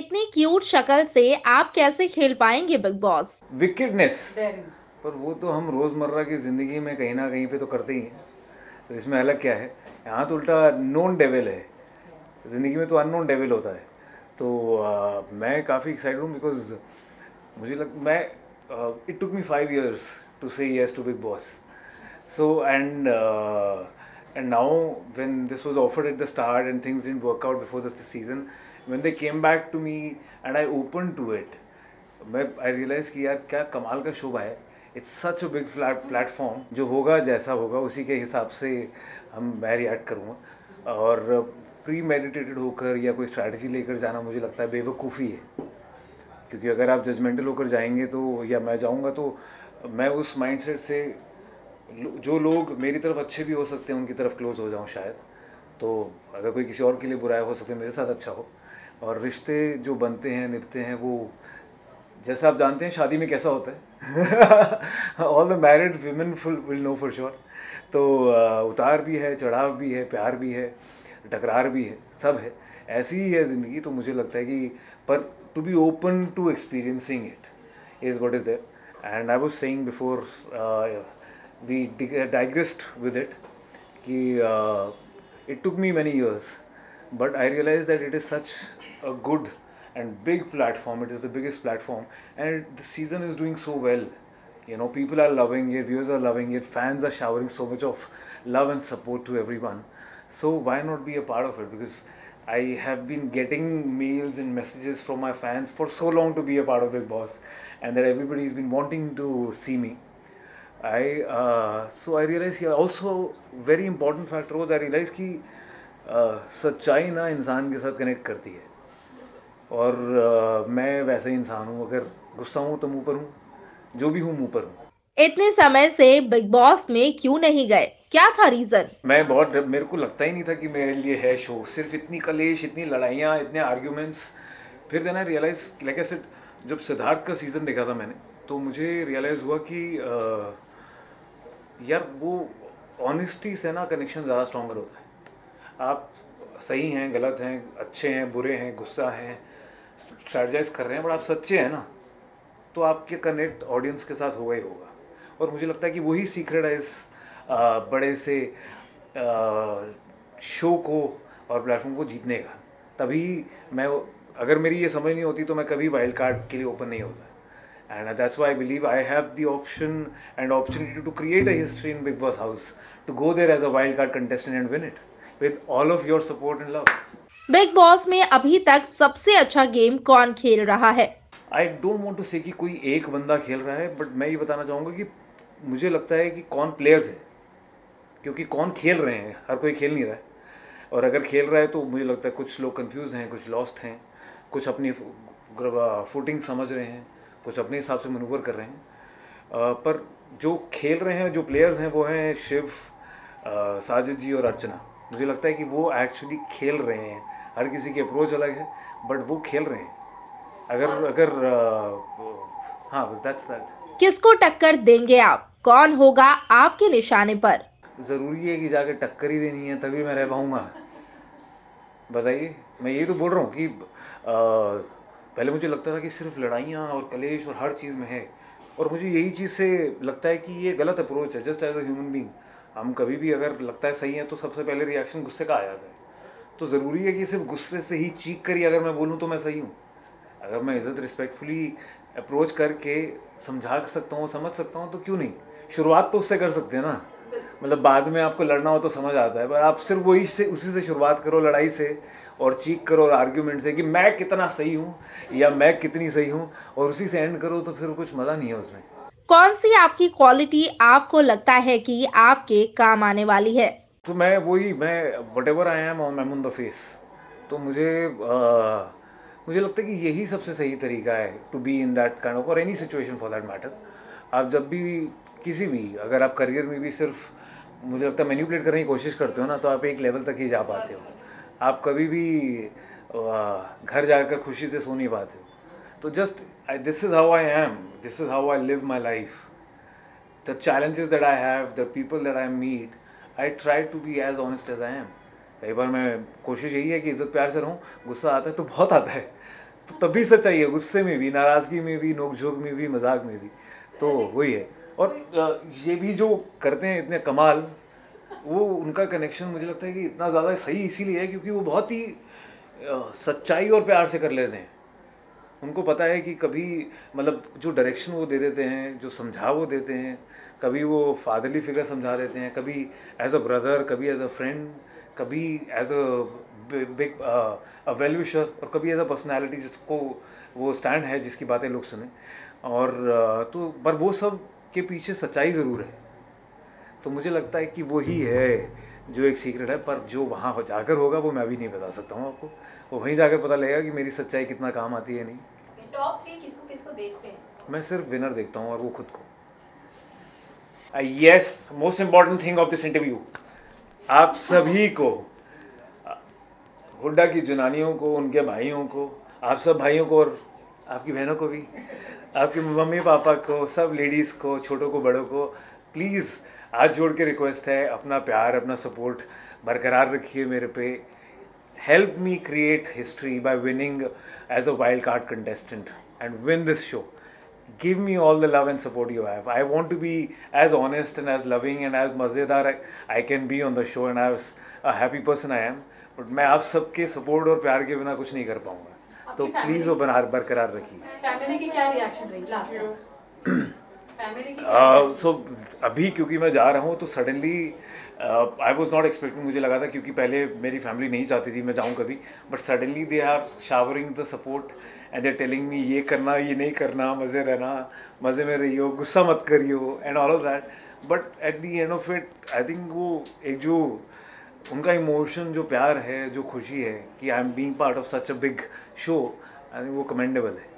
इतनी क्यूट शक्ल से आप कैसे खेल पाएंगे बिग बॉस? विकेडनेस, पर वो तो हम रोज़मर्रा की ज़िंदगी में कहीं ना कहीं पे तो करते ही हैं। तो इसमें अलग क्या है? यहाँ तो उल्टा नोन डेविल है। ज़िंदगी में तो अननोन डेविल होता है। तो मैं काफ़ी एक्साइटेड हूँ बिकॉज मुझे लग मैं it took me 5 years to से yes to Bigg Boss. So and now when this was offered at the start and things didn't work out before this season, when they came back to me and I opened to it, I realized कि यार क्या कमाल का show है. It's such a big platform. जो होगा जैसा होगा उसी के हिसाब से मैं रिएक्ट करूँगा. और प्री मेडिटेटेड होकर या कोई स्ट्रैटेजी लेकर जाना मुझे लगता है बेवकूफ़ी है. क्योंकि अगर आप जजमेंटल होकर जाएंगे तो, या मैं जाऊँगा तो मैं उस माइंडसेट से जो लोग मेरी तरफ अच्छे भी हो सकते हैं उनकी तरफ क्लोज हो जाऊँ शायद. तो अगर कोई किसी और के लिए बुरा है, हो सकता है मेरे साथ अच्छा हो. और रिश्ते जो बनते हैं निभते हैं वो जैसा आप जानते हैं शादी में कैसा होता है. All the married women will know for sure. तो उतार भी है, चढ़ाव भी है, प्यार भी है, टकरार भी है, सब है. ऐसी ही है ज़िंदगी. तो मुझे लगता है कि पर to be open to experiencing it is what is there. And I was saying before we digressed with it कि it took me many years, but I realized that it is such a good and big platform. It is the biggest platform and the season is doing so well. You know, people are loving it, viewers are loving it, fans are showering so much of love and support to everyone. So why not be a part of it? Because I have been getting mails and messages from my fans for so long to be a part of Big Boss, and that everybody's been wanting to see me. So I realized here also very important factor was I realized कि सच्चाई ना इंसान के साथ connect करती है. और मैं वैसे ही इंसान हूँ. अगर गुस्सा हूँ तो मुंह पर हूँ, जो भी हूँ मुंह पर हूँ. इतने समय से बिग बॉस में क्यों नहीं गए? क्या था रीजन? मेरे को लगता ही नहीं था कि मेरे लिए है शो. सिर्फ इतनी कलेश, इतनी लड़ाइयाँ, इतने आर्ग्यूमेंट्स. फिर then I realise like I said, जब सिद्धार्थ का सीज़न देखा था मैंने तो मुझे रियलाइज़ हुआ कि यार वो ऑनेस्टी से ना कनेक्शन ज़्यादा स्ट्रॉन्गर होता है. आप सही हैं, गलत हैं, अच्छे हैं, बुरे हैं, गुस्सा हैं, स्ट्रैटेजाइज कर रहे हैं, बट आप सच्चे हैं ना, तो आपके कनेक्ट ऑडियंस के साथ होगा ही होगा. और मुझे लगता है कि वही सीक्रेट है इस बड़े से शो को और प्लेटफॉर्म को जीतने का. तभी मैं, अगर मेरी ये समझ नहीं होती तो मैं कभी वाइल्ड कार्ड के लिए ओपन नहीं होता. And that's why I believe I have the option and opportunity to create a history in Big Boss House, to go there as a wildcard contestant and win it with all of your support and love. Big boss में अभी तक सबसे अच्छा game कौन खेल रहा है? I don't want to say कि कोई एक बंदा खेल रहा है, बट मैं ये बताना चाहूँगा कि मुझे लगता है कि कौन प्लेयर्स है. क्योंकि कौन खेल रहे हैं, हर कोई खेल नहीं रहा है. और अगर खेल रहा है तो मुझे लगता है कुछ लोग कंफ्यूज हैं, कुछ लॉस्ट हैं, कुछ अपनी फुटिंग समझ रहे हैं, कुछ अपने हिसाब से मनूवर कर रहे हैं. पर जो खेल रहे हैं, जो प्लेयर्स हैं, वो हैं शिव, साजिद जी और अर्चना. मुझे लगता है कि वो एक्चुअली खेल रहे हैं. हर किसी की अप्रोच अलग है, बट वो खेल रहे हैं. अगर हाँ, बस दैट्स दैट. किसको टक्कर देंगे आप? कौन होगा आपके निशाने पर? ज़रूरी है कि जाके टक्कर ही देनी है तभी मैं रह पाऊँगा? बताइए. मैं यही तो बोल रहा हूँ कि पहले मुझे लगता था कि सिर्फ लड़ाइयाँ और कलेश और हर चीज़ में है. और मुझे यही चीज़ से लगता है कि ये गलत अप्रोच है. Just as a human being, हम कभी भी अगर लगता है सही है तो सबसे पहले रिएक्शन गुस्से का आ जाता है. तो ज़रूरी है कि सिर्फ गुस्से से ही चीख कर ही अगर मैं बोलूँ तो मैं सही हूँ? अगर मैं इज़्ज़त रिस्पेक्टफुली अप्रोच करके समझा सकता हूँ, समझ सकता हूँ, तो क्यों नहीं? शुरुआत तो उससे कर सकते हैं ना. मतलब बाद में आपको लड़ना हो तो समझ आता है, पर आप सिर्फ वही से उसी से शुरुआत करो, लड़ाई से, और चीख करो और आर्ग्यूमेंट से कि मैं कितना सही हूँ या मैं कितनी सही हूँ, और उसी से एंड करो, तो फिर कुछ मज़ा नहीं है उसमें. कौन सी आपकी क्वालिटी आपको लगता है कि आपके काम आने वाली है? तो मैं what ever I am on the face. तो मुझे लगता है कि यही सबसे सही तरीका है to be in that kind of, और any situation for that matter. आप जब भी किसी भी, अगर आप करियर में भी सिर्फ मुझे लगता है मैनिपुलेट करने की कोशिश करते हो ना, तो आप एक लेवल तक ही जा पाते हो. आप कभी भी घर जाकर खुशी से सो नहीं पाते हो. तो just this is how I am, this is how I live my life. The challenges that I have, the people that I meet, I try to be as honest as I am. कई बार मैं कोशिश यही है कि इज़्ज़त प्यार से रहूँ. गुस्सा आता है तो बहुत आता है, तो तभी सच्चाई है, गुस्से में भी, नाराज़गी में भी, नोक-झोंक में भी, मजाक में भी। तो वही है। और ये भी जो करते हैं इतने कमाल, वो उनका कनेक्शन मुझे लगता है कि इतना ज़्यादा सही इसीलिए है क्योंकि वो बहुत ही सच्चाई और प्यार से कर लेते हैं। उनको पता है कि कभी मतलब जो डायरेक्शन वो दे देते हैं, जो समझा वो देते हैं, कभी वो फादरली फिगर समझा देते हैं, कभी एज अ ब्रदर, कभी एज अ फ्रेंड, कभी as a big well wisher, और कभी एज अ पर्सनैलिटी जिसको वो स्टैंड है, जिसकी बातें लोग सुने। और तो पर वो सब के पीछे सच्चाई ज़रूर है। तो मुझे लगता है कि वही है जो एक सीक्रेट है, पर जो वहाँ हो जाकर होगा वो मैं भी नहीं बता सकता हूँ आपको। वो वहीं जाकर पता लगेगा कि मेरी सच्चाई कितना काम आती है नहीं। टॉप 3 किसको किसको देखते हैं? मैं सिर्फ विनर देखता हूँ और वो खुद को। Yes, most important thing of this interview, आप सभी को, हुड्डा की जनानियों को, उनके भाइयों को, आप सब भाइयों को और आपकी बहनों को भी, आपके मम्मी पापा को, सब लेडीज़ को, छोटों को बड़ों को, प्लीज़ हाथ जोड़ के रिक्वेस्ट है, अपना प्यार, अपना सपोर्ट बरकरार रखिए मेरे पे। Help me create history by winning as a wild card contestant and win this show. Give me all the love and support you have. I want to be as honest and as loving and as मज़ेदार I can be on the show and as a happy person I am. But मैं आप सबके support और प्यार के बिना कुछ नहीं कर पाऊँगा. तो प्लीज़ वो बरकरार रखिए. फैमिली की क्या रिएक्शन रही लास्ट? फैमिली की सो अभी क्योंकि मैं जा रहा हूँ तो suddenly I was not expecting, मुझे लगा था क्योंकि पहले मेरी फैमिली नहीं चाहती थी मैं जाऊँ कभी, but suddenly they are showering the support and they telling me ये करना, ये नहीं करना, मज़े रहना, मज़े में रहियो, गुस्सा मत करियो and all of that. But at the end of it I think वो एक जो उनका इमोशन, जो प्यार है, जो खुशी है कि I am being part of such a big show, I think वो कमेंडेबल है.